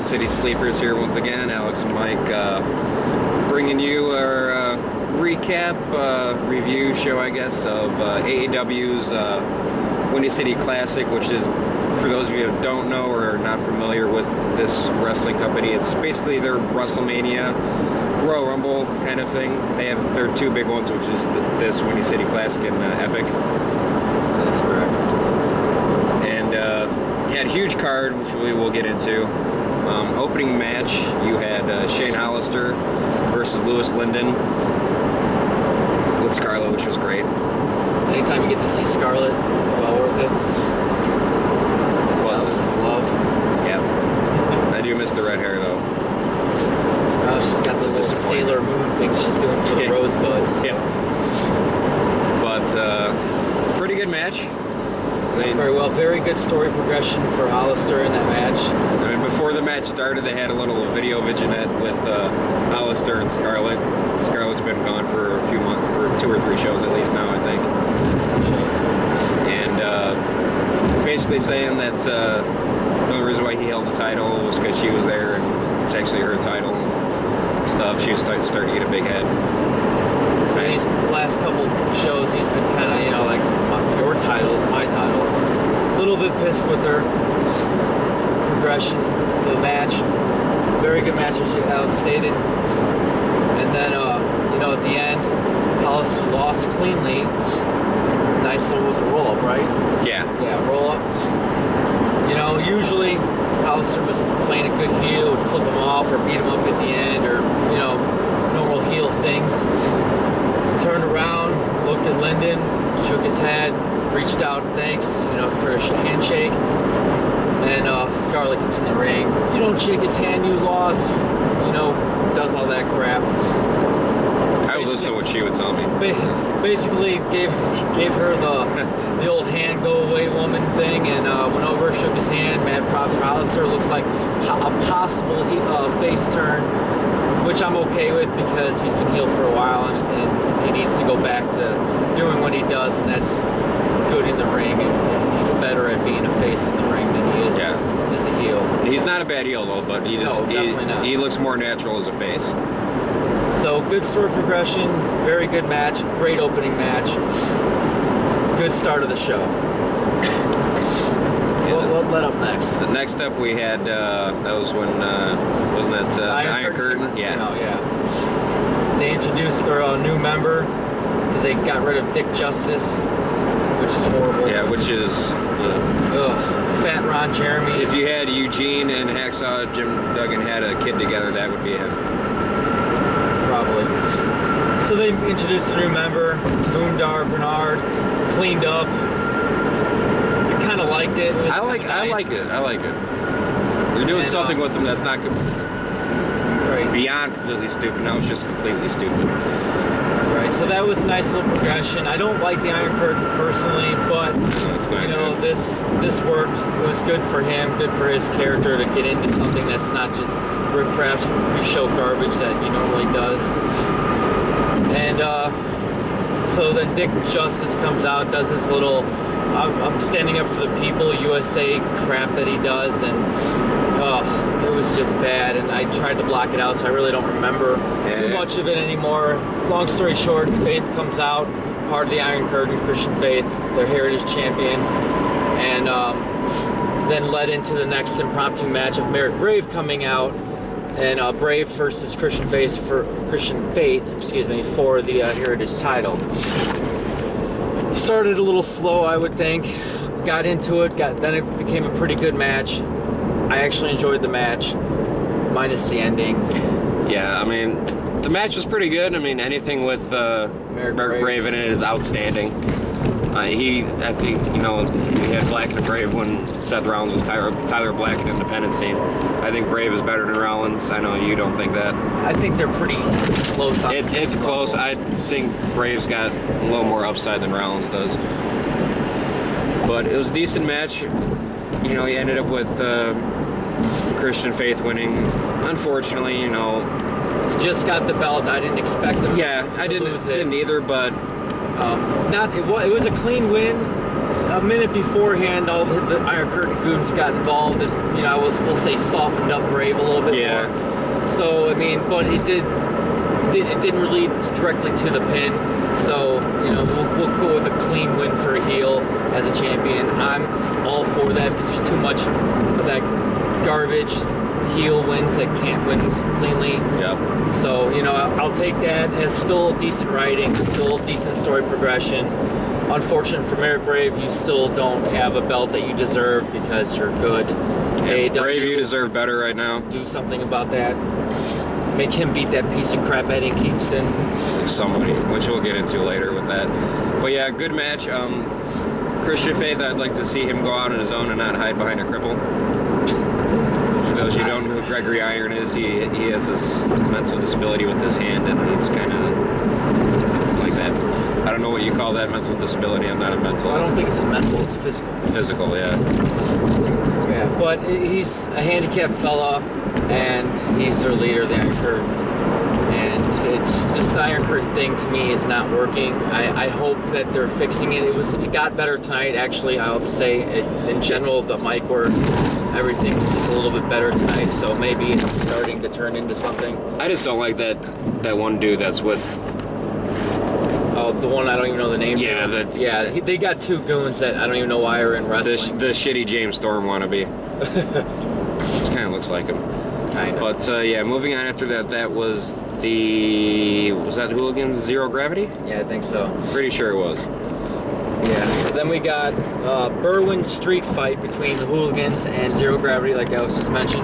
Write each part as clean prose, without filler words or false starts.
City Sleepers here once again. Alex and Mike bringing you our recap, review show, I guess, of AAW's Windy City Classic, which is, for those of you who don't know or are not familiar with this wrestling company, it's basically their WrestleMania Royal Rumble kind of thing. They have their two big ones, which is this Windy City Classic and Epic. That's correct. And had a huge card, which we will get into. Opening match, you had Shane Hollister versus Lewis Linden with Scarlett, which was great. Anytime you get to see Scarlett, well worth it. But this is love. Yeah. I do miss the red hair, though. Oh, she's got the little Sailor Moon thing she's doing for the rosebuds. Yeah. But pretty good match. Very well. Very good story progression for Hollister in that match. I mean, before the match started, they had a little video vignette with Hollister and Scarlett. Scarlett's been gone for a few months, for 2 or 3 shows at least now, I think. 2 shows. And basically saying that the only reason why he held the title was because she was there, and it's actually her title and stuff. She was starting to get a big head. So these last couple shows, he's been kind of, like, your title, it's my title. A little bit pissed with her progression for the match. Very good match, as Alex stated. And then, at the end, Hollister lost cleanly. Nice little, was a roll-up, right? Yeah. Yeah, roll-up. Usually Hollister was playing a good heel, would flip him off or beat him up at the end, or, normal heel things. Turned around, looked at Linden, shook his head, reached out, thanks, for a handshake. And Scarlett gets in the ring. You don't shake his hand, you lost. Does all that crap. I was listening to what she would tell me. Basically gave her the old hand go away woman thing, and went over, shook his hand. Mad props for Hollister. Looks like a possible face turn, which I'm okay with because he's been heel for a while, and he needs to go back to doing what he does, and that's good in the ring, and he's better at being a face in the ring than he is as a heel. He's not a bad heel, though, but definitely not. He looks more natural as a face. So good story progression, very good match, great opening match, good start of the show. What led up next? The next up we had, that was when, wasn't that the Iron Curtain? Yeah. Yeah. They introduced their new member because they got rid of Dick Justice, which is horrible. Yeah, which is Fat Ron Jeremy. If you had Eugene and Hacksaw Jim Duggan had a kid together, that would be him. Probably. So they introduced a new member, Moondar Bernard, cleaned up. I kind of liked it. I like it. They're doing something with him that's not beyond completely stupid. Now it's just completely stupid. Right, so that was a nice little progression. I don't like the Iron Curtain personally, but this worked. It was good for him, good for his character to get into something that's not just refresh pre-show garbage that he normally does. And so then Dick Justice comes out, does his little I'm standing up for the people USA crap that he does, and it was just bad, and I tried to block it out, so I really don't remember too much of it anymore. Long story short, Faith comes out, part of the Iron Curtain, Christian Faith, their Heritage Champion, and then led into the next impromptu match of Merrick Brave coming out, and Brave versus Christian Faith for the Heritage title. Started a little slow, I would think. Got into it. Then it became a pretty good match. I actually enjoyed the match, minus the ending. Yeah, I mean, the match was pretty good. I mean, anything with Merrick Brave in it is outstanding. I think, he had Black and Brave when Seth Rollins was Tyler Black in independent scene. I think Brave is better than Rollins. I know you don't think that. I think they're pretty close. It's close. I think Brave's got a little more upside than Rollins does. But it was a decent match. He ended up with Christian Faith winning. Unfortunately, He just got the belt. I didn't expect him. Yeah, I didn't either, but it was a clean win. a minute beforehand, all the Iron Curtain goons got involved, and we'll say softened up Brave a little bit more. So I mean, but it didn't really lead directly to the pin. So we'll go with a clean win for a heel as a champion. I'm all for that because there's too much of that garbage heel wins that can't win cleanly. Yep. So I'll take that as still decent writing, still decent story progression. Unfortunate for Merrick Brave, you still don't have a belt that you deserve because you're good. Yeah, Brave, you deserve better right now. Do something about that. Make him beat that piece of crap Eddie Kingston. Somebody, which we'll get into later with that. But yeah, good match. Christian Faith, I'd like to see him go out on his own and not hide behind a cripple. For those you don't know who Gregory Iron is, he has this mental disability with his hand, and it's kind of like that. I don't know what you call that, mental disability. I'm not a mental. I don't think it's a mental, it's physical. Physical, yeah. Yeah, but he's a handicapped fella, and he's their leader of the Iron Curtain. And it's just the Iron Curtain thing to me is not working. I hope that they're fixing it. It got better tonight, actually. I'll have to say, in general, the mic work, everything was just a little bit better tonight. So maybe it's starting to turn into something. I just don't like that one dude that's with. Oh, the one I don't even know the name. Yeah, they got two goons that I don't even know why are in wrestling. The shitty James Storm wannabe. Just kind of looks like him. Kind of. But yeah, moving on after that was that Hooligans Zero Gravity? Yeah, I think so. Pretty sure it was. Yeah. So then we got Berwyn street fight between the Hooligans and Zero Gravity, like Alex just mentioned.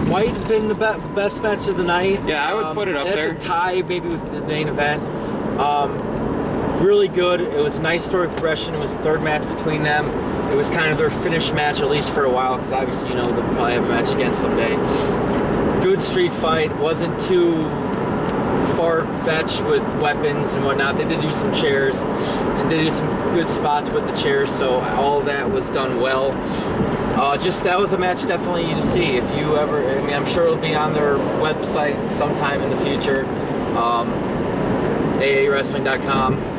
Might have been the best match of the night. Yeah, I would put it up there. It's a tie, maybe, with the main event. Really good. It was a nice story progression. It was the third match between them. It was kind of their finish match, at least for a while, because obviously, they'll probably have a match again someday. Good street fight. Wasn't too far-fetched with weapons and whatnot. They did use some chairs, and they did some good spots with the chairs, so all that was done well. That was a match definitely to see. If you ever, I'm sure it'll be on their website sometime in the future. AAWrestling.com.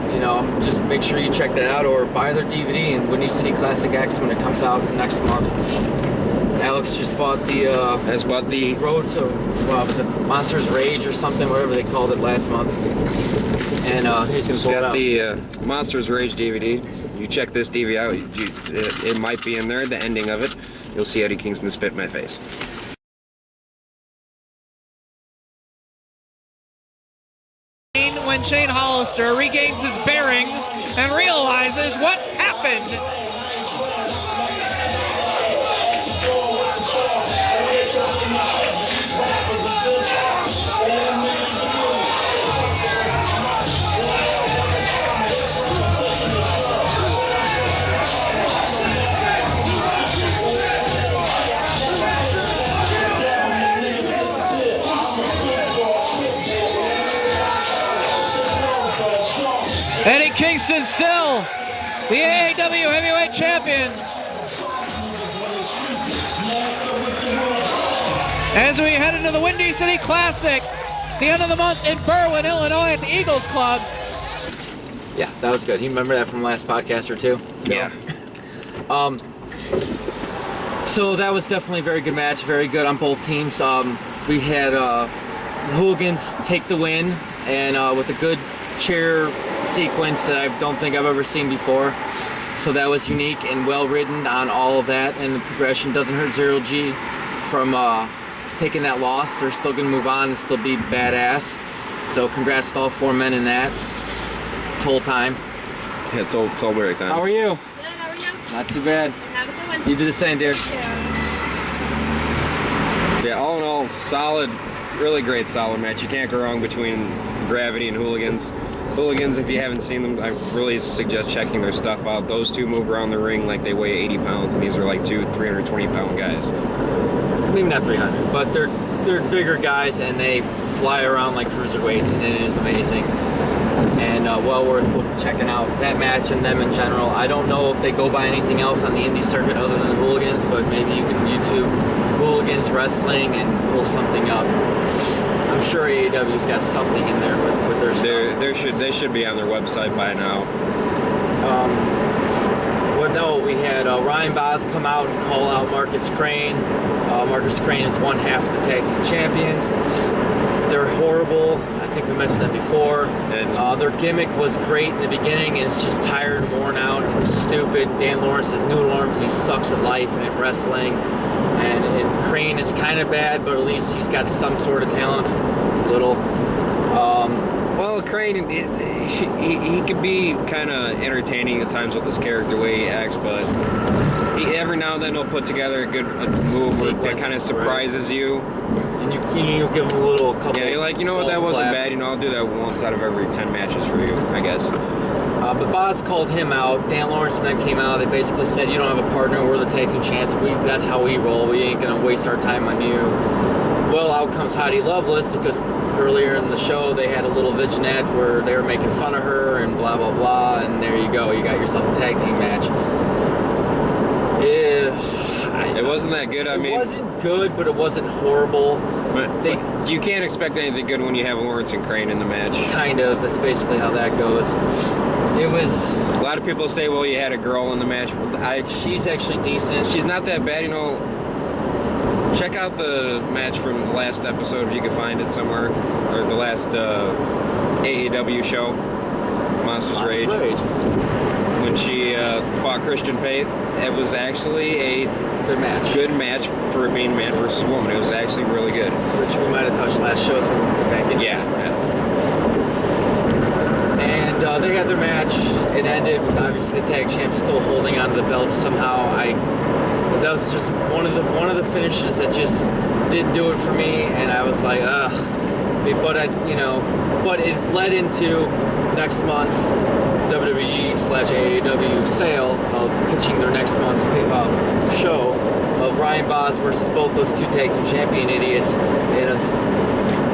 Just make sure you check that out or buy their DVD in Windy City Classic X when it comes out next month. Alex just bought the Road to, was it Monsters Rage or something, whatever they called it last month. And he's got the Monsters Rage DVD. You check this DVD out, it might be in there, the ending of it. You'll see Eddie Kingston spit in my face. When Shane Hollister regains his bearings and realizes what happened. Eddie Kingston still the AAW Heavyweight Champion. As we head into the Windy City Classic, the end of the month in Berwyn, Illinois at the Eagles Club. Yeah, that was good. You remember that from the last podcast or two? Yeah. So that was definitely a very good match, very good on both teams. We had Hooligans take the win, and with a good chair sequence that I don't think I've ever seen before. So that was unique and well written on all of that, and the progression doesn't hurt Zero G from taking that loss. They're still going to move on and still be badass. So congrats to all four men in that. Toll time. Yeah, Tollberry time. How are you? Good, how are you? Not too bad. Have a good one. You do the same, dude. Yeah, all in all, solid, really great solid match. You can't go wrong between Gravity and Hooligans. Hooligans, if you haven't seen them, I really suggest checking their stuff out. Those two move around the ring like they weigh 80 pounds, and these are like 320-pound guys. Maybe not 300, but they're bigger guys, and they fly around like cruiserweights, and it is amazing. And well worth checking out that match and them in general. I don't know if they go by anything else on the indie circuit other than Hooligans, but maybe you can YouTube Hooligans Wrestling and pull something up. I'm sure AAW's got something in there with their stuff. They should be on their website by now. no, we had Ryan Boz come out and call out Marcus Crane. Marcus Crane is one half of the tag team champions. They're horrible. I think we mentioned that before. Their gimmick was great in the beginning, and it's just tired and worn out and stupid. Dan Lawrence has noodle arms, and he sucks at life and at wrestling. And Crane is kind of bad, but at least he's got some sort of talent. Little. Well, Crane, he could be kind of entertaining at times with his character, the way he acts, but every now and then he'll put together a good move that kind of surprises you. And you give him a little couple. Yeah, you're like, you know what, that wasn't bad. You know, I'll do that once out of every 10 matches for you, I guess. But Boz called him out. Dan Lawrence and then came out. They basically said, you don't have a partner. We're the tag team champs. That's how we roll. We ain't going to waste our time on you. Well, out comes Heidi Lovelace, because earlier in the show they had a little vignette where they were making fun of her and blah, blah, blah. And there you go. You got yourself a tag team match. It wasn't that good. It wasn't good, but it wasn't horrible. But you can't expect anything good when you have Lawrence and Crane in the match. Kind of. That's basically how that goes. It was... A lot of people say, well, you had a girl in the match. She's actually decent. She's not that bad, you know. Check out the match from the last episode if you can find it somewhere. Or the last AAW show, Monsters Rage. When she fought Christian Faith. It was actually a good match for it being man versus woman. It was actually really good. Which we might have touched last show, so we'll get back in. Yeah. And they had their match. It ended with obviously the tag champs still holding onto the belts somehow. That was just one of the finishes that just didn't do it for me, and I was like, ugh. But it led into next month's WWE/AAW sale of pitching their next month's show of Ryan Boz versus both those two tag team champion idiots.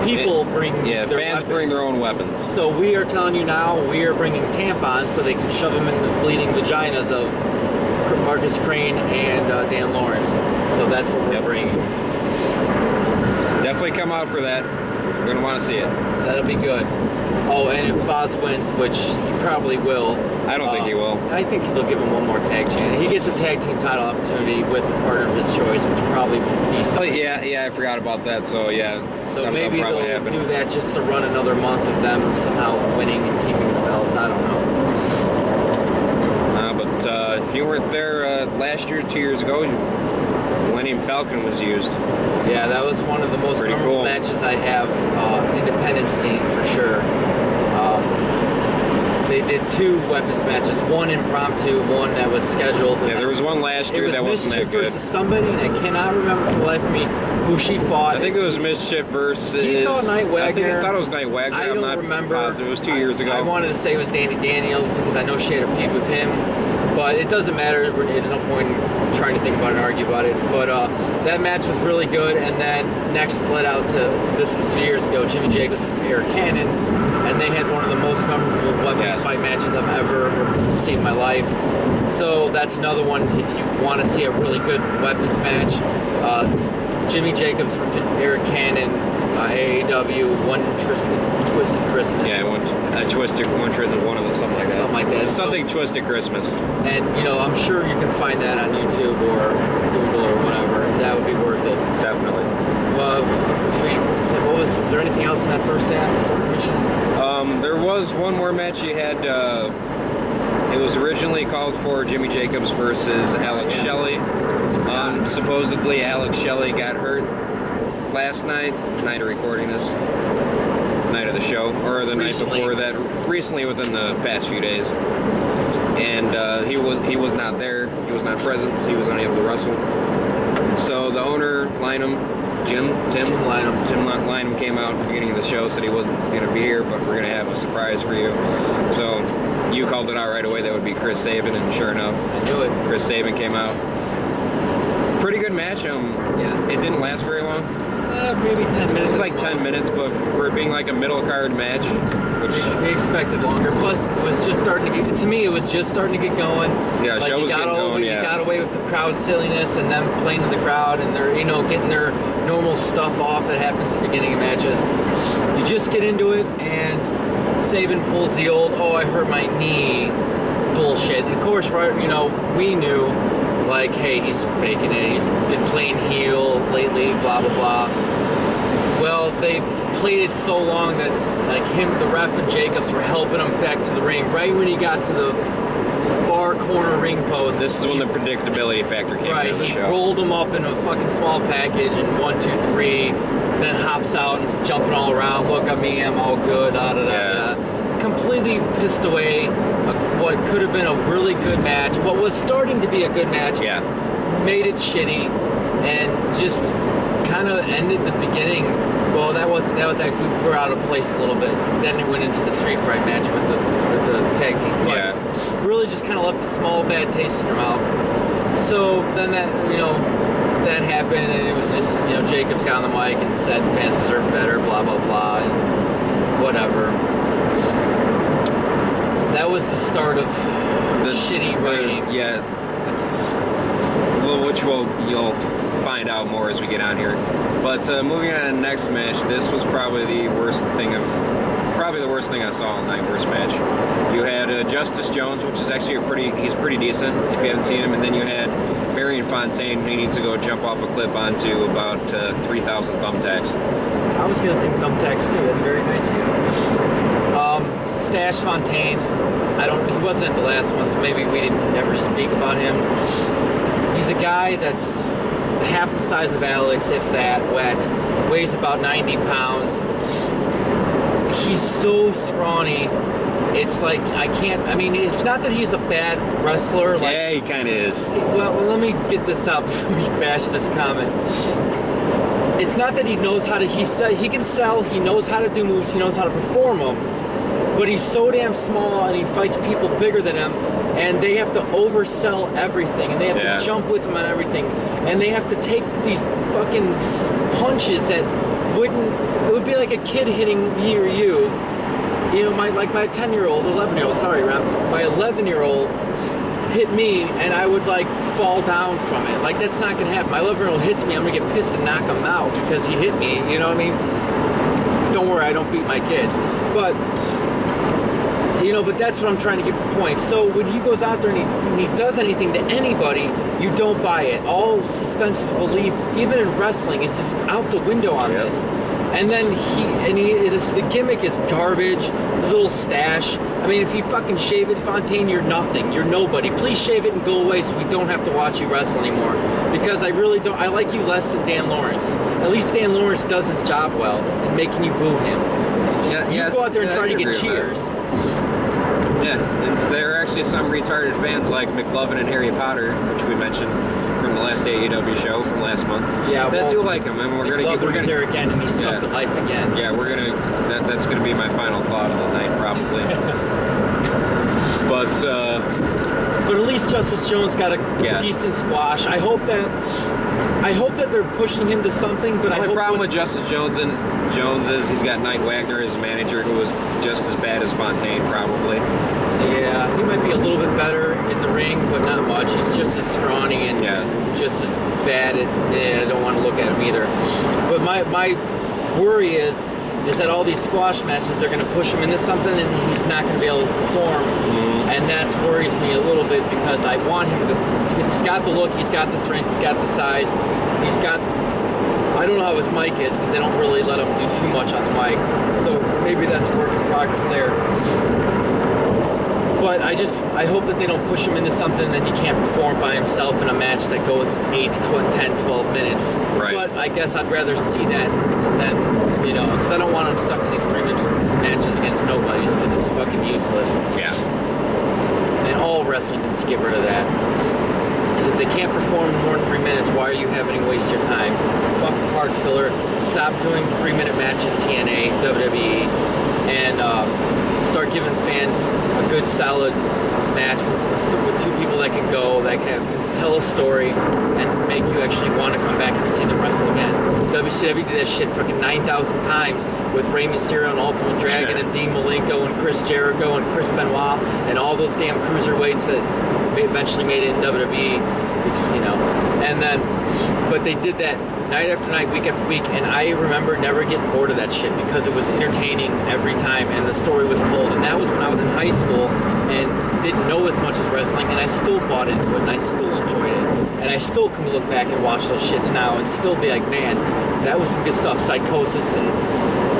People bring their fans weapons. bring their own weapons. So we are telling you now, we are bringing tampons so they can shove them in the bleeding vaginas of Marcus Crane and Dan Lawrence. So that's what we're bringing. Definitely come out for that. We're going to want to see it. That'll be good. Oh, and if Boz wins, which he probably will. I don't think he will. I think they'll give him one more tag chance. He gets a tag team title opportunity with a partner of his choice, which will probably be something. Yeah, I forgot about that. So, yeah. So maybe they'll do that just to run another month of them somehow winning and keeping the belts. I don't know. But if you weren't there last year, 2 years ago, Millennium Falcon was used. Yeah, that was one of the most memorable matches I have, independent scene for sure. They did two weapons matches, one impromptu, one that was scheduled. Yeah, there was one last year that wasn't that good. Versus somebody, and I cannot remember for the life of me who she fought. I think it was Mischief versus... He fought Night Wagner. I thought it was Night Wagner. I don't remember. Positive. It was 2 years ago. I wanted to say it was Danny Daniels because I know she had a feud with him. But it doesn't matter. There's no point in trying to think about it and argue about it. But that match was really good. And then next led out to, this was 2 years ago, Jimmy Jacobs and Eric Cannon. And they had one of the most memorable weapons fight matches I've ever seen in my life. So that's another one if you want to see a really good weapons match. Jimmy Jacobs for Eric Cannon, AAW, One Twisted Christmas. Yeah, one Twisted one of them, something like that. Something like that. Something Twisted Christmas. And I'm sure you can find that on YouTube or Google or whatever. That would be worth it. Definitely. Was there anything else in that first half before intermission? There was one more match you had. It was originally called for Jimmy Jacobs versus Alex Shelley. Supposedly Alex Shelley got hurt last night of recording this, night of the show, or the night before that, recently within the past few days. And he was not there. He was not present, so he was unable to wrestle. So the owner, Tim Lynam came out at the beginning of the show, said he wasn't going to be here, but we're going to have a surprise for you. So you called it out right away. That would be Chris Sabin, and sure enough, I knew it. Chris Sabin came out. Pretty good match. Yes. It didn't last very long. Maybe 10 minutes. It's like 10 minutes, but for it being like a middle card match, which we expected longer. Plus, it was just starting to get. To me, it was just starting to get going. Yeah, like show was getting going. You got away with the crowd silliness and them playing to the crowd, and they're getting their normal stuff off that happens at the beginning of matches. You just get into it, and Sabin pulls the old, "Oh, I hurt my knee," bullshit. And of course, right, you know, we knew, like, hey, he's faking it. He's been playing heel lately, blah, blah, blah. Well, they played it so long that, like, the ref and Jacobs were helping him back to the ring right when he got to the far corner ring post. This is when the predictability factor came into the show. He rolled him up in a fucking small package and 1, 2, 3, then hops out and is jumping all around. Look at me, I'm all good. Completely pissed away what could have been a really good match. What was starting to be a good match. Yeah. Made it shitty and just kind of ended the beginning. Well, that was actually, we were out of place a little bit. Then it went into the street fight match with the tag team. But yeah. Really just kind of left a small bad taste in your mouth. So then that happened, and it was just, you know, Jacobs got on the mic and said fans deserve better, blah, blah, blah, and whatever. That was the start of the shitty writing. Yeah. Well, you'll find out more as we get on here. But moving on to the next match, this was probably the worst thing I saw all night. Worst match. You had Justice Jones, which is actually he's pretty decent if you haven't seen him, and then you had Marion Fontaine. He needs to go jump off a cliff onto about 3,000 thumbtacks. I was gonna think thumbtacks too. That's very nice of you. Stash Fontaine. He wasn't at the last one, so maybe we didn't never speak about him. He's a guy that's half the size of Alex, if that, wet, weighs about 90 pounds. He's so scrawny. It's like, it's not that he's a bad wrestler. Like, yeah, he kind of is. Well, let me get this out before we bash this comment. It's not that he knows how to, he can sell, he knows how to do moves, he knows how to perform them. But he's so damn small, and he fights people bigger than him, and they have to oversell everything, and they have to jump with him on everything, and they have to take these fucking punches that it would be like a kid hitting me or you. You know, my 10-year-old, 11-year-old, sorry, Ram, my 11-year-old hit me, and I would, like, fall down from it. Like, that's not gonna happen. My 11-year-old hits me, I'm gonna get pissed and knock him out because he hit me, you know what I mean? Don't worry, I don't beat my kids. But, you know, but that's what I'm trying to get the point. So when he goes out there and he does anything to anybody, you don't buy it. All suspense of belief, even in wrestling, is just out the window on this. And then the gimmick is garbage, the little stash. I mean, if you fucking shave it, Fontaine, you're nothing. You're nobody. Please shave it and go away so we don't have to watch you wrestle anymore. Because I really don't, I like you less than Dan Lawrence. At least Dan Lawrence does his job well in making you boo him. You go out there and try to get cheers. Yeah, and there are actually some retarded fans like McLovin and Harry Potter, which we mentioned from the last AAW show from last month. Yeah, that do like him, and we're gonna there again, and he sucked at life again. Yeah, that's gonna be my final thought of the night probably. But at least Justice Jones got a decent squash. I hope that they're pushing him to something. But the problem with Justice Jones is he's got Knight Wagner as a manager, who was just as bad as Fontaine probably. Yeah, he might be a little bit better in the ring, but not much. He's just as scrawny and just as bad I don't want to look at him either. But my worry is that all these squash matches are going to push him into something, and he's not going to be able to perform. And that worries me a little bit, because I want him to, because he's got the look, he's got the strength, he's got the size, he's got, I don't know how his mic is, because they don't really let him do too much on the mic. So maybe that's a work in progress there. But I hope that they don't push him into something that he can't perform by himself in a match that goes 8 to 10, 12 minutes. Right. But I guess I'd rather see that than, you know, because I don't want him stuck in these 3-minute matches against nobodies, because it's fucking useless. Yeah. And all wrestling needs to get rid of that. Because if they can't perform in more than 3 minutes, why are you having to waste your time? Fuck a card filler. Stop doing 3-minute matches, TNA, WWE, and start giving fans a good, solid match with two people that can go, that can tell a story, and make you actually want to come back and see them wrestle again. WCW did that shit fucking 9,000 times with Rey Mysterio and Ultimate Dragon and Dean Malenko and Chris Jericho and Chris Benoit and all those damn cruiserweights that eventually made it in WWE, which, you know, and then, but they did that night after night, week after week, and I remember never getting bored of that shit because it was entertaining every time, and the story was told. And that was when I was in high school and didn't know as much as wrestling, and I still bought into it, and I still enjoyed it, and I still can look back and watch those shits now and still be like, man, that was some good stuff. Psychosis and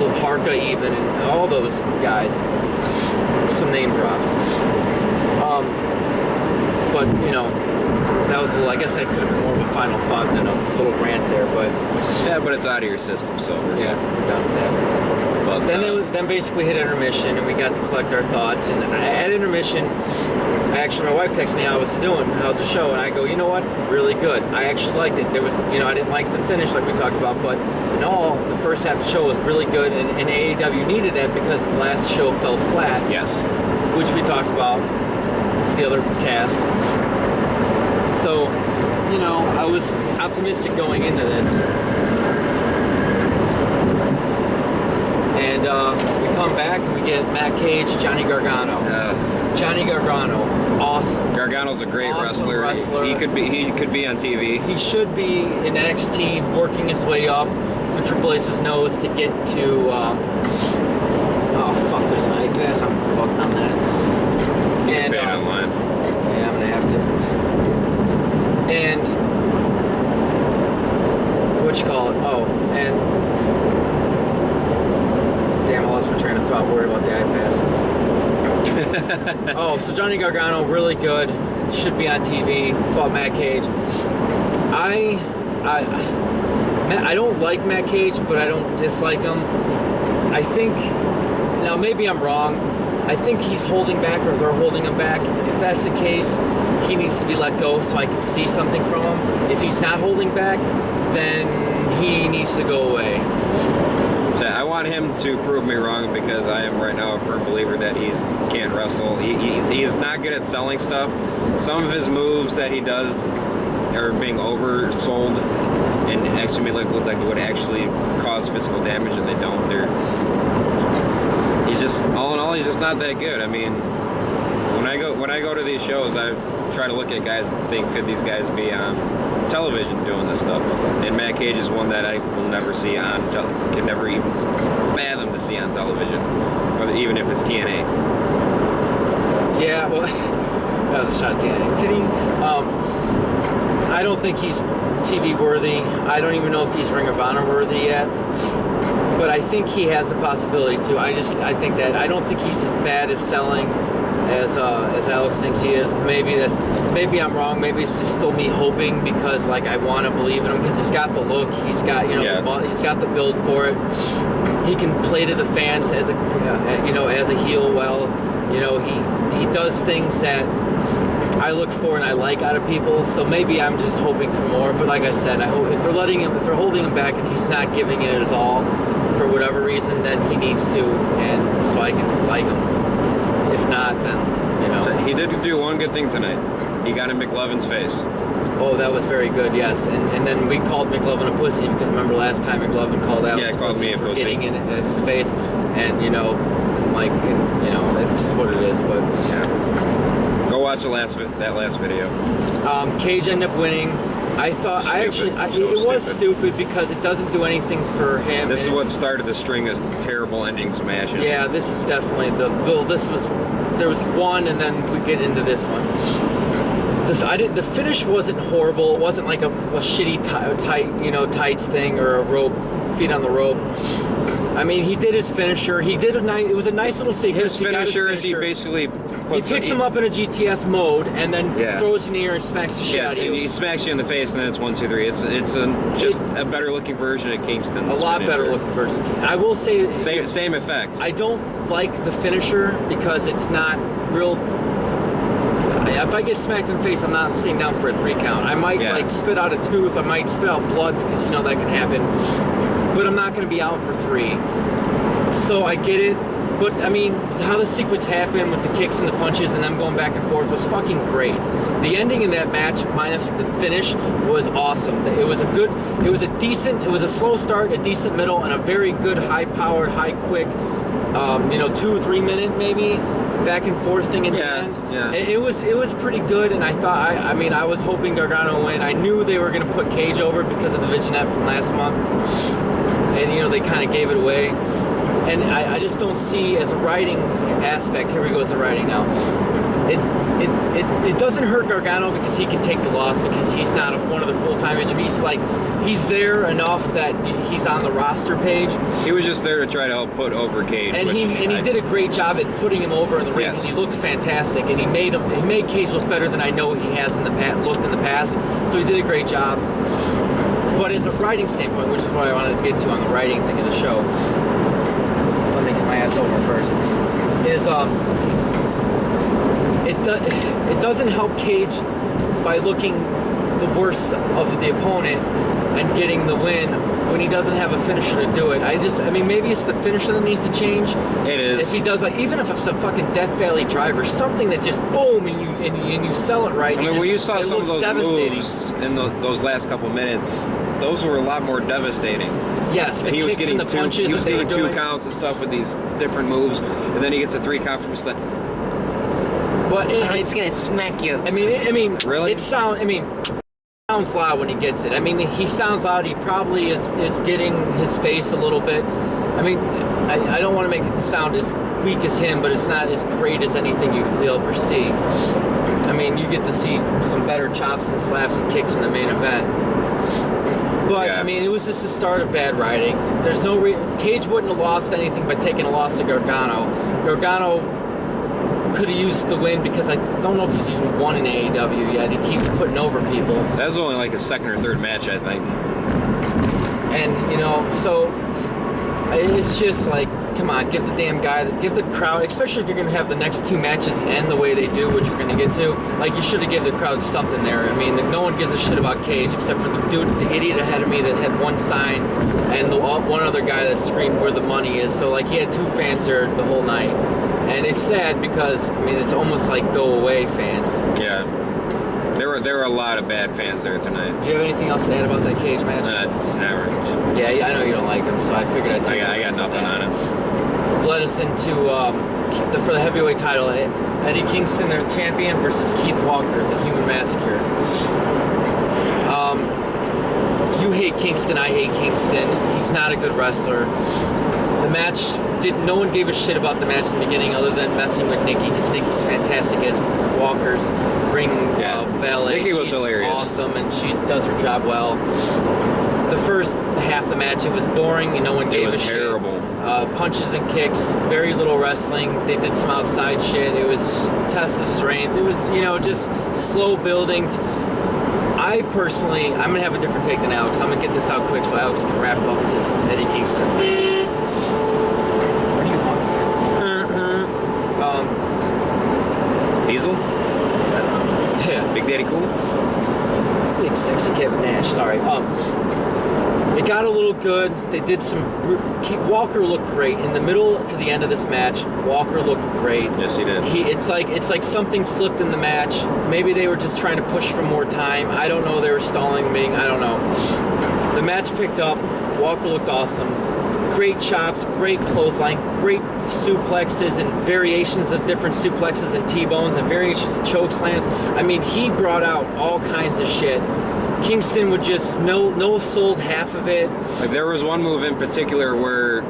Lil Parka even, and all those guys. Some name drops. But, you know, that was a little, I guess that could have been more of a final thought than a little rant there, but... Yeah, but it's out of your system, so... Yeah, we're done with that. But then basically hit intermission, and we got to collect our thoughts, and at intermission, my wife texted me how I was doing, how's the show, and I go, you know what, really good. I actually liked it. There was, you know, I didn't like the finish like we talked about, but in all, the first half of the show was really good, and AAW needed that because the last show fell flat. Yes. Which we talked about, the other cast. So, you know, I was optimistic going into this. And we come back and we get Matt Cage, Johnny Gargano. Johnny Gargano, awesome. Gargano's a great awesome wrestler. He could be on TV. He should be in NXT, working his way up through Triple H's nose to get to. Oh fuck! There's an iPass. I'm fucked on that. And Bad online. Yeah, I'm gonna have to. And what you call it? Oh, and damn, I lost my train of thought. Worried about the iPass. Oh, so Johnny Gargano, really good. Should be on TV. Fought Matt Cage. I don't like Matt Cage, but I don't dislike him. I think, now maybe I'm wrong, I think he's holding back, or they're holding him back. If that's the case, he needs to be let go so I can see something from him. If he's not holding back, then he needs to go away. So I want him to prove me wrong, because I am right now a firm believer that he can't wrestle. He's not good at selling stuff. Some of his moves that he does are being oversold and actually look like they would actually cause physical damage, and they don't. He's just, all in all, he's just not that good. I mean, when I go to these shows, I try to look at guys and think, could these guys be on television doing this stuff? And Matt Cage is one that I will never see on, can never even fathom to see on television, or even if it's TNA. Yeah, well, that was a shot at TNA. I don't think he's TV worthy. I don't even know if he's Ring of Honor worthy yet. But I think he has the possibility to. I don't think he's as bad at selling as Alex thinks he is. Maybe I'm wrong. Maybe it's just still me hoping, because like I want to believe in him, because he's got the look, he's got he's got the build for it. He can play to the fans as a heel well. You know, he does things that I look for and I like out of people. So maybe I'm just hoping for more. But like I said, I hope if they're holding him back and he's not giving it his all for whatever reason, then he needs to, and so I can like him. If not, then, you know. He did do one good thing tonight. He got in McLovin's face. Oh, that was very good, yes. And then we called McLovin a pussy, because remember last time McLovin called Alex called me a for pussy. getting in his face. And, you know, like, you know, that's just what it is. But yeah. Go watch that last video. Cage ended up winning. I thought, it was stupid because it doesn't do anything for him. This is what started the string of terrible endings of matches. Yeah, this is definitely there was one, and then we get into this one. The finish wasn't horrible. It wasn't like a shitty tights thing or a rope, feet on the rope. I mean, he did his finisher. It was a nice little sequence. His finisher is he basically picks him up in a GTS mode and then throws you in the air and smacks the shit out of you. He smacks you in the face, and then it's 1, 2, 3. It's just a better looking version of Kingston. A lot better looking version. I will say same effect. I don't like the finisher because it's not real. If I get smacked in the face, I'm not staying down for a 3 count. I might like spit out a tooth. I might spit out blood, because you know that can happen. But I'm not going to be out for 3. So I get it. But I mean, how the sequence happened with the kicks and the punches and them going back and forth was fucking great. The ending in that match, minus the finish, was awesome. It was a slow start, a decent middle, and a very good, high-powered, high-quick 2 or 3 minute maybe back and forth thing at the end. Yeah. It was pretty good, and I thought I was hoping Gargano would win. I knew they were going to put Cage over because of the vignette from last month, and they kind of gave it away. And I just don't see as a writing aspect. Here we go, as the writing now. It doesn't hurt Gargano because he can take the loss because he's not one of the full-timers. He's there enough that he's on the roster page. He was just there to try to help put over Cage. And he did a great job at putting him over in the ring. Yes. And he looked fantastic, and he made Cage look better than I know he has looked in the past. So he did a great job. But as a writing standpoint, which is what I wanted to get to on the writing thing of the show, let me get my ass over first, is it doesn't help Cage by looking the worst of the opponent and getting the win when he doesn't have a finisher to do it. Maybe it's the finisher that needs to change. It is. If he does, even if it's a fucking Death Valley driver, something that just boom and you sell it right. When you saw some of those moves in those last couple minutes, those were a lot more devastating. Yes, the he was kicks getting and the punches. He was getting 2 counts and stuff with these different moves, and then he gets a 3 count from Slim. But it's gonna smack you. Really? It sounds loud when he gets it. He sounds loud. He probably is getting his face a little bit. I don't want to make it sound as weak as him, but it's not as great as anything you'll ever see. You get to see some better chops and slaps and kicks in the main event. But, yeah. It was just the start of bad writing. There's no Cage wouldn't have lost anything by taking a loss to Gargano. Gargano could have used the win because I don't know if he's even won in AAW yet. He keeps putting over people. That was only like his 2nd or 3rd match, I think. And, so it's just like, come on, give the damn guy, give the crowd, especially if you're going to have the next 2 matches end the way they do, which we're going to get to, you should have given the crowd something there. No one gives a shit about Cage except for the idiot ahead of me that had 1 sign and the one other guy that screamed where the money is. So, he had 2 fans there the whole night. And it's sad because, it's almost like go away fans. Yeah. There were a lot of bad fans there tonight. Do you have anything else to add about that Cage match? Never. Yeah, I know you don't like him, so I figured I'd take I got nothing on it. Led us into for the heavyweight title, Eddie Kingston, their champion, versus Keith Walker, the Human Massacre. You hate Kingston, I hate Kingston. He's not a good wrestler. The match no one gave a shit about the match in the beginning other than messing with Nikki, because Nikki's fantastic as Walker's ring valet. Nikki was She's hilarious. Awesome, and she does her job well. The first half of the match, it was boring and no one gave a shit. It was terrible. Punches and kicks, very little wrestling. They did some outside shit. It was tests of strength. It was, just slow building. I'm going to have a different take than Alex. I'm going to get this out quick so Alex can wrap up his Eddie Kingston thing. What are you honking at? Diesel? Yeah, I don't know. Yeah. Big Daddy Cool? Big sexy Kevin Nash, sorry. It got a little good. They did some... Walker looked great. In the middle to the end of this match, Walker looked great. Yes, he did. It's like something flipped in the match. Maybe they were just trying to push for more time. I don't know. They were stalling me. I don't know. The match picked up. Walker looked awesome. Great chops, great clothesline, great suplexes and variations of different suplexes and T-bones and variations of choke slams. He brought out all kinds of shit. Kingston would just no sold half of it. There was one move in particular where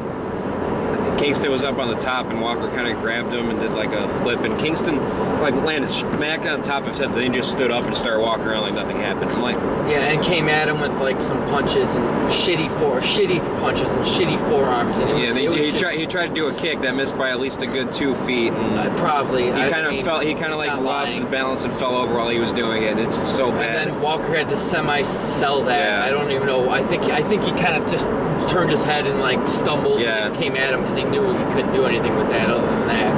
Kingston was up on the top and Walker kind of grabbed him and did a flip, and Kingston landed smack on top of his head, and then he just stood up and started walking around like nothing happened. I'm like, yeah, and came at him with some punches and shitty punches and shitty forearms, and he tried to do a kick that missed by at least a good 2 feet, and probably he kind of lost his balance and fell over while he was doing it. It's so bad. And then Walker had to semi-sell that. Yeah. I don't even know. I think he kind of just turned his head and stumbled and came at him because he knew he couldn't do anything with that other than that.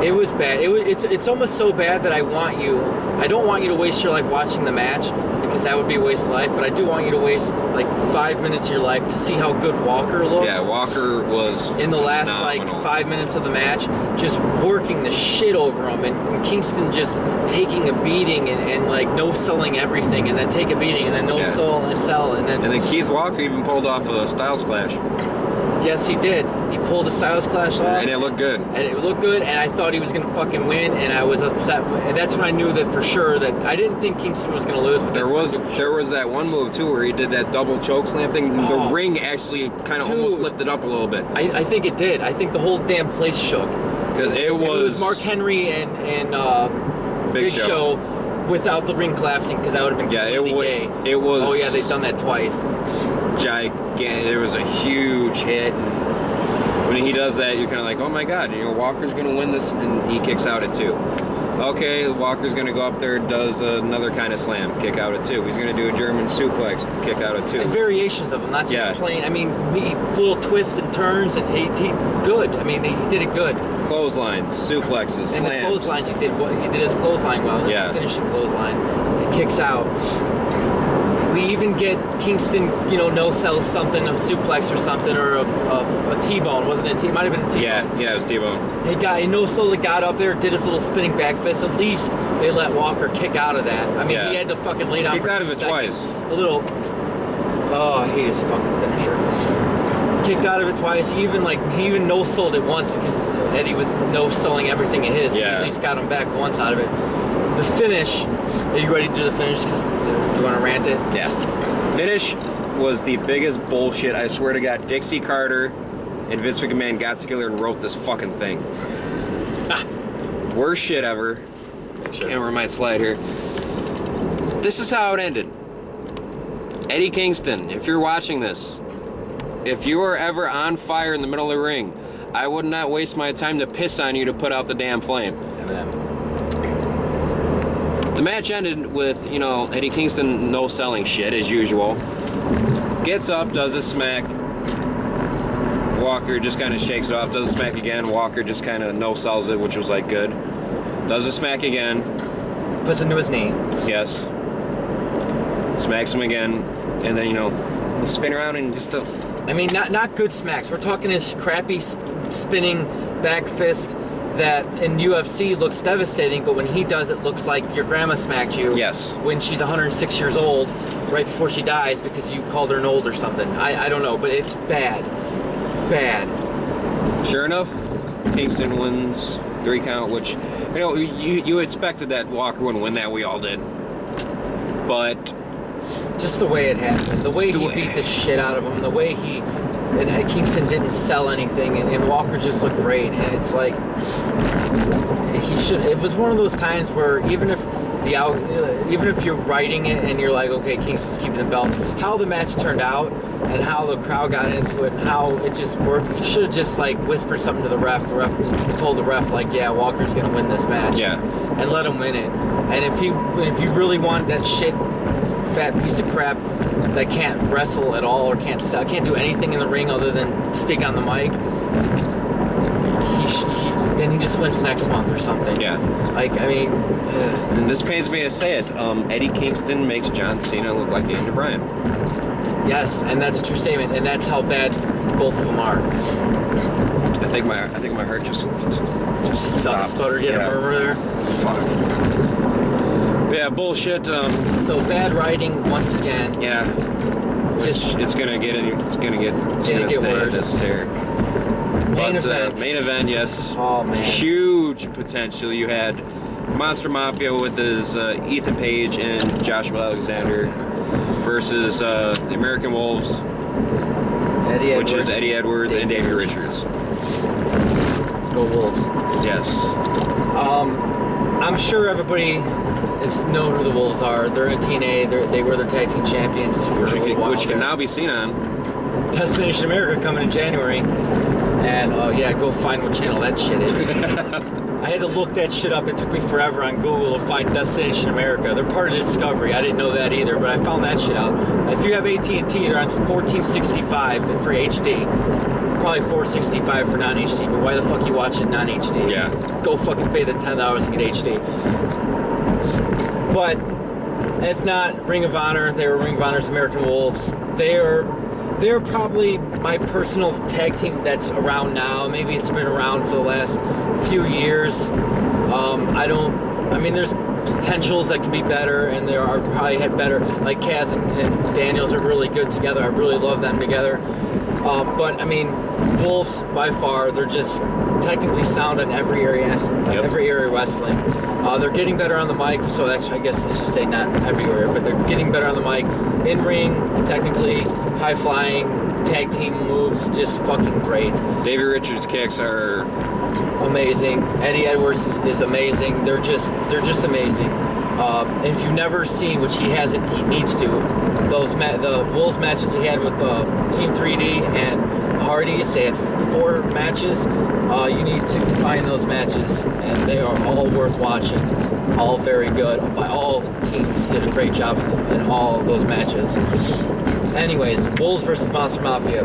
It was bad. It's almost so bad that I don't want you to waste your life watching the match, because that would be a waste of life. But I do want you to waste like 5 minutes of your life to see how good Walker looked. Yeah, Walker was in the last phenomenal. like 5 minutes of the match, just working the shit over him, and Kingston just taking a beating and like no-selling everything, and then take a beating, and then no-sell, and then Keith Walker even pulled off a Styles Clash. Yes, he did. He pulled the Styles Clash off. And it looked good. And it looked good, and I thought he was going to fucking win, and I was upset. And that's when I knew that for sure that I didn't think Kingston was going to lose. But there was that one move too where he did that double choke slam thing. The ring actually kind of almost lifted up a little bit. I think it did. I think the whole damn place shook. Because it was Mark Henry and Big Show without the ring collapsing, because that would have been completely gay. It was. Oh yeah, they've done that twice. Gigantic. There was a huge hit. And when he does that, you're kind of like, oh my God, Walker's going to win this, and he kicks out at 2. Okay, Walker's going to go up there, does another kind of slam, kick out at 2. He's going to do a German suplex, kick out at 2. And variations of them, not just plain. I mean, little twists and turns, and he good. I mean, he did it good. Clotheslines, suplexes, slams. And the clotheslines, he did his clothesline well. Yeah. Finishing clothesline. It kicks out. We even get Kingston, no-sells something, a suplex or something, or a T-bone. Wasn't it? It might have been a T-bone. Yeah, it was T-bone. He no-sold, got up there, did his little spinning back fist. At least they let Walker kick out of that. I mean, he had to fucking lay down kicked for 2 out of it seconds. twice. A little. Oh, I hate his fucking finisher. Kicked out of it twice. He even no-sold it once because Eddie was no-selling everything of his. Yeah. He at least got him back once out of it. The finish. Are you ready to do the finish? Because do you want to rant it? Yeah. Finish was the biggest bullshit. I swear to God, Dixie Carter and Vince McMahon got together and wrote this fucking thing. Worst shit ever. Camera might slide here. This is how it ended. Eddie Kingston, if you're watching this, if you are ever on fire in the middle of the ring, I would not waste my time to piss on you to put out the damn flame. The match ended with, Eddie Kingston no-selling shit, as usual. Gets up, does a smack. Walker just kind of shakes it off, does a smack again. Walker just kind of no-sells it, which was, good. Does a smack again. Puts him to his knee. Yes. Smacks him again. And then, spin around and just... I mean, not good smacks. We're talking his crappy spinning back fist that in UFC looks devastating, but when he does it looks like your grandma smacked you. Yes. When she's 106 years old, right before she dies because you called her an old or something. I don't know, but it's bad. Bad. Sure enough, Kingston wins 3 count, which, you expected that Walker wouldn't win that. We all did. But... just the way it happened. The way he beat the shit out of him. The way and Kingston didn't sell anything, and Walker just looked great. And it's like it was one of those times where even if you're writing it and you're like, okay, Kingston's keeping the belt, how the match turned out and how the crowd got into it and how it just worked, you should have just whispered something to the ref. The ref told the ref yeah, Walker's gonna win this match. Yeah. And let him win it. And if you really want that shit fat piece of crap that can't wrestle at all or can't do anything in the ring other than speak on the mic, then he just wins next month or something. Yeah. And this pains me to say it. Eddie Kingston makes John Cena look like Daniel Bryan. Yes, and that's a true statement, and that's how bad both of them are. I think my heart just stopped. Stutter, get a murmur there. Fuck. Yeah, bullshit. So bad writing once again. Yeah. It's gonna get worse. This here. Main event. Main event, yes. Oh man. Huge potential. You had Monster Mafia with his Ethan Page and Joshua Alexander versus the American Wolves, which is Eddie Edwards and Davey Richards. Go Wolves. Yes. I'm sure everybody knows who the Wolves are. They're in TNA. They were the tag team champions for a while. Which can now be seen on Destination America coming in January. And go find what channel that shit is. I had to look that shit up. It took me forever on Google to find Destination America. They're part of Discovery. I didn't know that either, but I found that shit out. If you have AT&T, they're on 1465 for HD. Probably 465 for non-HD, but why the fuck you watch it non-HD? Yeah. Go fucking pay the $10 and get HD. But if not Ring of Honor, they were Ring of Honor's American Wolves. They're probably my personal tag team that's around now. Maybe it's been around for the last few years. I mean, there's potentials that can be better, and there are probably had better. Like Kaz and Daniels are really good together. I really love them together. But I mean, Wolves by far, they're just technically sound in every area, every area of wrestling. They're getting better on the mic, so actually, I guess I should say not everywhere, but they're getting better on the mic. In ring, technically, high flying, tag team moves, just fucking great. Davey Richards' kicks are amazing. Eddie Edwards is amazing. They're just amazing. If you've never seen, which he hasn't, he needs to, the Wolves matches he had with Team 3D and Hardys, they had 4 matches. You need to find those matches, and they are all worth watching. All very good. All teams did a great job in all of those matches. Anyways, Wolves versus Monster Mafia.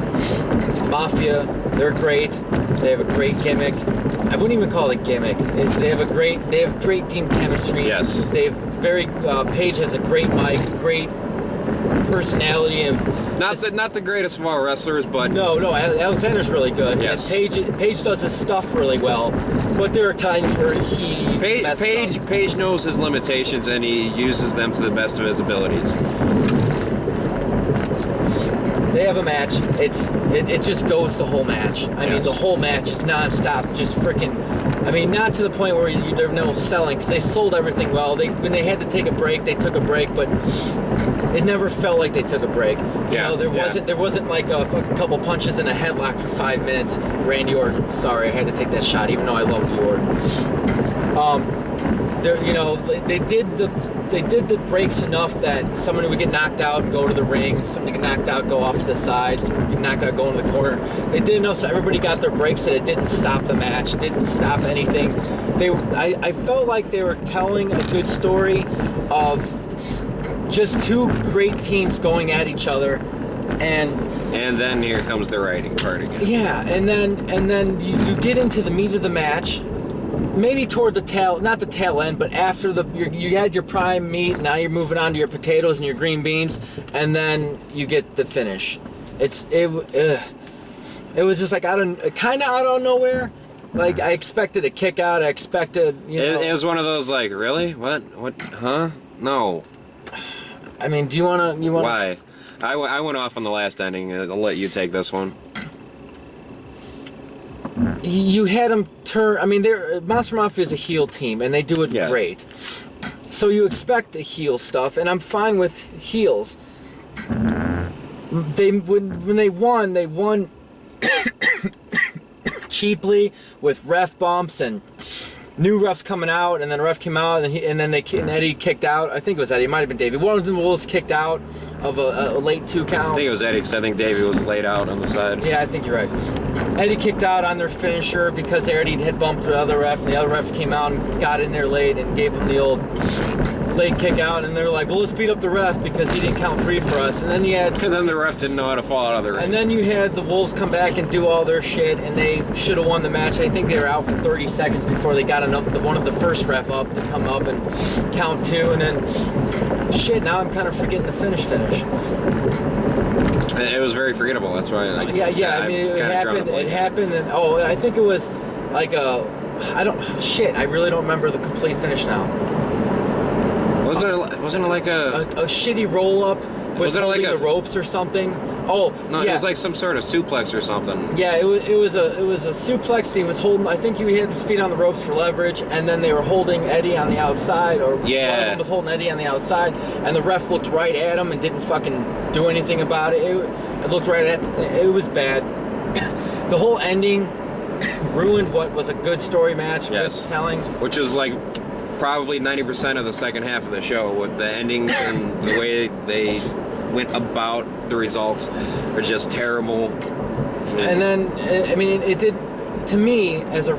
Mafia, they're great. They have a great gimmick. I wouldn't even call it a gimmick. They have great team chemistry. Yes. They've Paige has a great mic, great personality. Not the greatest of all wrestlers, but no, Alexander's really good. Yes. And Paige does his stuff really well, but there are times where he Paige knows his limitations, and he uses them to the best of his abilities. They have a match. It just goes the whole match. I mean, the whole match is nonstop. Just freaking. I mean, not to the point where there's no selling, because they sold everything well. When they had to take a break, they took a break, but it never felt like they took a break. You know, there wasn't like a fucking couple punches and a headlock for 5 minutes. Randy Orton. Sorry, I had to take that shot, even though I love you, Orton. They did the breaks enough that someone would get knocked out and go to the ring, someone would get knocked out, go off to the side, someone would get knocked out, go in the corner. They did enough so everybody got their breaks, that it didn't stop the match, didn't stop anything. I felt like they were telling a good story of just 2 great teams going at each other, and then here comes the writing part again. Yeah, and then you get into the meat of the match. Maybe toward not the tail end, but after you had your prime meat, now you're moving on to your potatoes and your green beans, and then you get the finish. It was just like kind of out of nowhere. Like, I expected a kick out. I expected, It was one of those like, really? What? Huh? No. I mean, do you want to? Why? I went off on the last ending. I'll let you take this one. You had them turn. I mean, Monster Mafia is a heel team, and they do it great. So you expect the heel stuff, and I'm fine with heels. When they won cheaply with ref bumps and new refs coming out, and then a ref came out, and Eddie kicked out. I think it was Eddie. It might have been Davey. One of them was kicked out of a late 2 count. I think it was Eddie, because I think Davey was laid out on the side. Yeah, I think you're right. Eddie kicked out on their finisher because they already had bumped the other ref, and the other ref came out and got in there late and gave him the old late kick out, and they're like, well, let's beat up the ref because he didn't count 3 for us. And then the ref didn't know how to fall out of the ring. And then you had the Wolves come back and do all their shit, and they should have won the match. I think they were out for 30 seconds before they got one of the first ref up to come up and count 2, and then shit, now I'm kind of forgetting the finish. It was very forgettable. That's why. I mean, it happened, and I think it was like I really don't remember the complete finish now. Wasn't it like a shitty roll up with like the ropes or something? Oh no, yeah. It was like some sort of suplex or something. Yeah, it was a suplex. He was holding. I think he had his feet on the ropes for leverage, and then they were holding Eddie on the outside, or one of them was holding Eddie on the outside, and the ref looked right at him and didn't fucking do anything about it. It looked right at the thing. It was bad. The whole ending ruined what was a good story match. Yes. Good telling. Which is like probably 90% of the second half of the show, with the endings and the way they went about the results are just terrible. And then, I mean, it did, to me, as a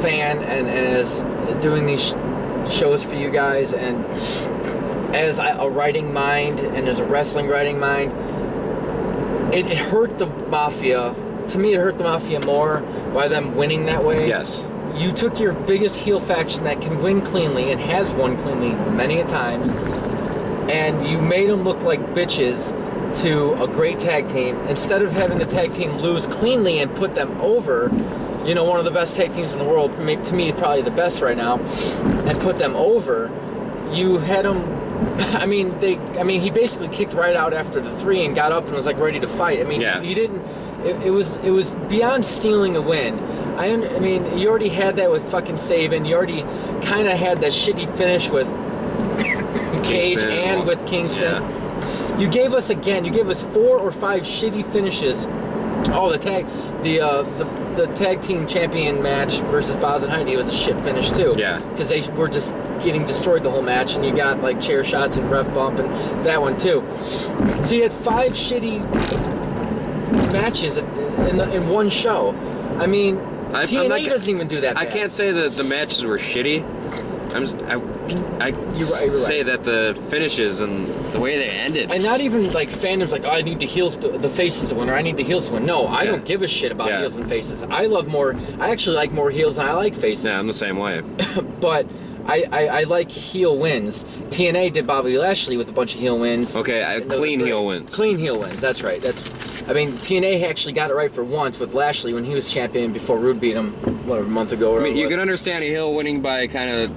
fan and as doing these shows for you guys, and as a writing mind and as a wrestling writing mind, it hurt the Mafia. To me, it hurt the Mafia more by them winning that way. Yes. you took your biggest heel faction that can win cleanly and has won cleanly many a times, and you made them look like bitches to a great tag team. Instead of having the tag team lose cleanly and put them over, you know, one of the best tag teams in the world, to me probably the best right now, and put them over, you had them. I mean, he basically kicked right out after the 3 and got up and was like ready to fight. I mean, you didn't. It was beyond stealing a win. I mean, you already had that with fucking Saban. You already kind of had that shitty finish with Cage and with Kingston. Yeah. You gave us 4 or 5 shitty finishes. Oh, the tag team champion match versus Boz and Heidi was a shit finish too. Yeah. Because they were just getting destroyed the whole match, and you got like chair shots and ref bump and that one too. So you had 5 shitty matches in one show. I mean, TNA doesn't even do that bad. I can't say that the matches were shitty. You're right. That the finishes and the way they ended, and not even like fandoms like, oh, I need the faces to win, or I need the heels to win. No, I don't give a shit about heels and faces. I actually like more heels than I like faces. Yeah, I'm the same way. But I like heel wins. TNA did Bobby Lashley with a bunch of heel wins. Okay, clean heel wins. Clean heel wins. That's right. I mean, TNA actually got it right for once with Lashley when he was champion before Rude beat him, a month ago. I mean, you can understand a heel winning by kind of,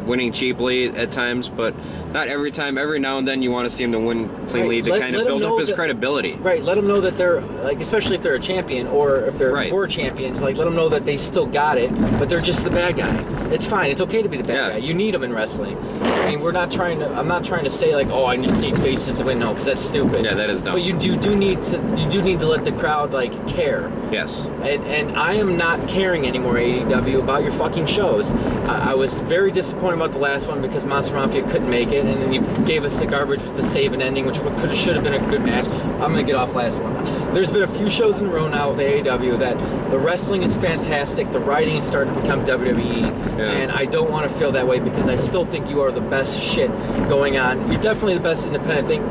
winning cheaply at times, but not every time. Every now and then you want to see him to win cleanly to kind of build up his credibility. Right, let them know that they're, like, especially if they're a champion or if they're more champions, like, let them know that they still got it, but they're just the bad guy. It's fine. It's okay to be the bad guy. You need them in wrestling. I mean, I'm not trying to say, like, oh, I just need faces to win. No, because that's stupid. Yeah, that is dumb. But you do need to let the crowd, like, care. Yes. And I am not caring anymore, AAW, about your fucking shows. I was very disappointed about the last one because Monster Mafia couldn't make it, and then you gave us the garbage with the Saban ending, which should have been a good match. I'm going to get off last one. There's been a few shows in a row now with AAW that the wrestling is fantastic, the writing is starting to become WWE, and I don't want to feel that way because I still think you are the best shit going on. You're definitely the best independent thing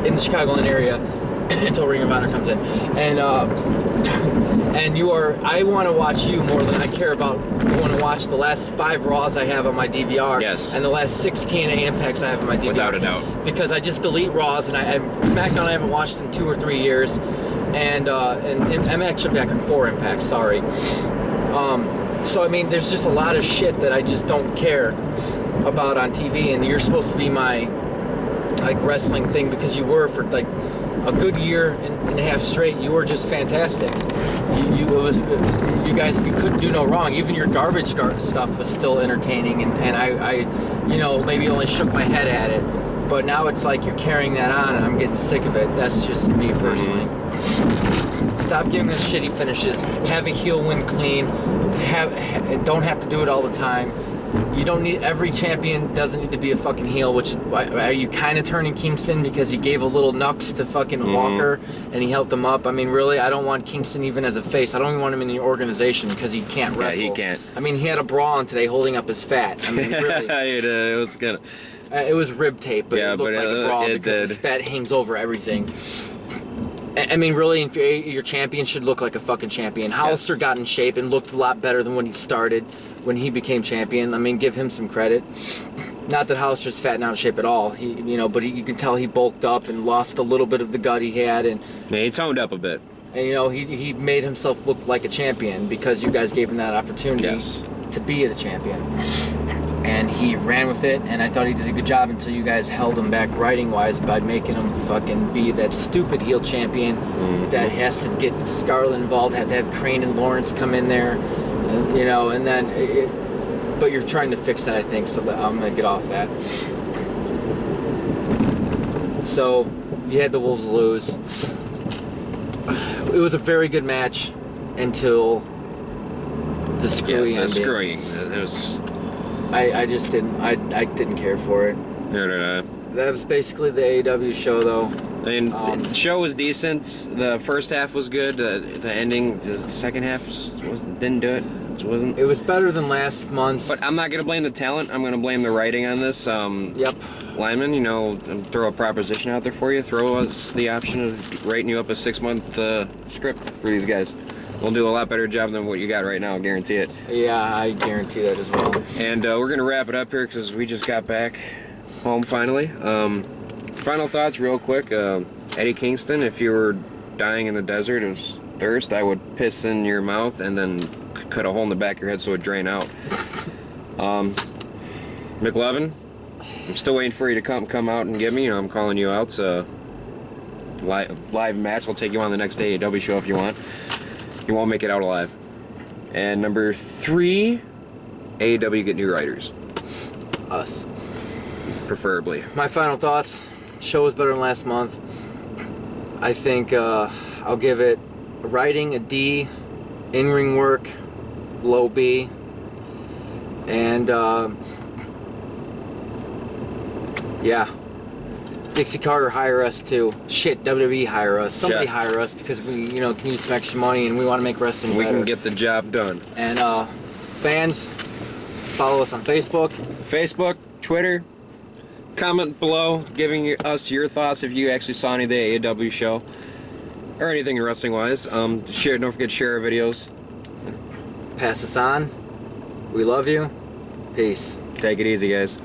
in the Chicagoland area until Ring of Honor comes in. And you are, I want to watch you more than I care about. I want to watch the last 5 Raws I have on my DVR. Yes. And the last 6 TNA Impacts I have on my DVR. Without a doubt. Because I just delete Raws, and SmackDown I haven't watched in 2 or 3 years. And I'm actually back on 4 Impacts, sorry. So, I mean, there's just a lot of shit that I just don't care about on TV, and you're supposed to be my, like, wrestling thing because you were for, like, a good year and a half straight. You were just fantastic. You guys, you couldn't do no wrong. Even your garbage stuff was still entertaining, and I maybe only shook my head at it. But now it's like you're carrying that on, and I'm getting sick of it. That's just me personally. Stop giving us shitty finishes. Have a heel win clean. Don't have to do it all the time. You don't need, every champion doesn't need to be a fucking heel, which is why, are you kind of turning Kingston because he gave a little knucks to fucking Walker and he helped him up? I mean, really, I don't want Kingston even as a face. I don't even want him in the organization because he can't wrestle. Yeah, he can't. I mean, he had a brawl on today holding up his fat. I mean, really. It was good. It was rib tape, but it looked like a brawl because his fat hangs over everything. I mean, really, your champion should look like a fucking champion. Hollister got in shape and looked a lot better than when he started, when he became champion. I mean, give him some credit. Not that Hollister's fat and out of shape at all. But you can tell he bulked up and lost a little bit of the gut he had, and he toned up a bit. And he made himself look like a champion because you guys gave him that opportunity to be the champion. And he ran with it, and I thought he did a good job until you guys held him back writing-wise by making him fucking be that stupid heel champion that has to get Scarlett involved, have to have Crane and Lawrence come in there, and then but you're trying to fix that, I think, so I'm going to get off that. So, you had the Wolves lose. It was a very good match until the screwy ending. The screwing. It was... I just didn't care for it. No. That was basically the AEW show, though. I mean, the show was decent. The first half was good. The ending, the second half didn't do it. It was better than last month's. But I'm not gonna blame the talent. I'm gonna blame the writing on this. Lyman, throw a proposition out there for you. Throw us the option of writing you up a 6-month script for these guys. we'll do a lot better job than what you got right now, I guarantee it. Yeah, I guarantee that as well. And we're gonna wrap it up here because we just got back home finally. Final thoughts real quick. Eddie Kingston, if you were dying in the desert of thirst, I would piss in your mouth and then cut a hole in the back of your head so it would drain out. McLovin, I'm still waiting for you to come out and get me. You know, I'm calling you out. Live match. I'll take you on the next AAW show if you want. You won't make it out alive. And number 3, AAW get new writers. Us. Preferably. My final thoughts. Show was better than last month. I think I'll give it writing a D, in-ring work, low B, and yeah. Dixie Carter hire us too. Shit, WWE hire us. Somebody hire us because we, can use some extra money and we want to make wrestling better. We can get the job done. And fans, follow us on Facebook. Facebook, Twitter. Comment below giving us your thoughts if you actually saw any of the AAW show or anything wrestling wise. Share, don't forget to share our videos. Pass us on. We love you. Peace. Take it easy, guys.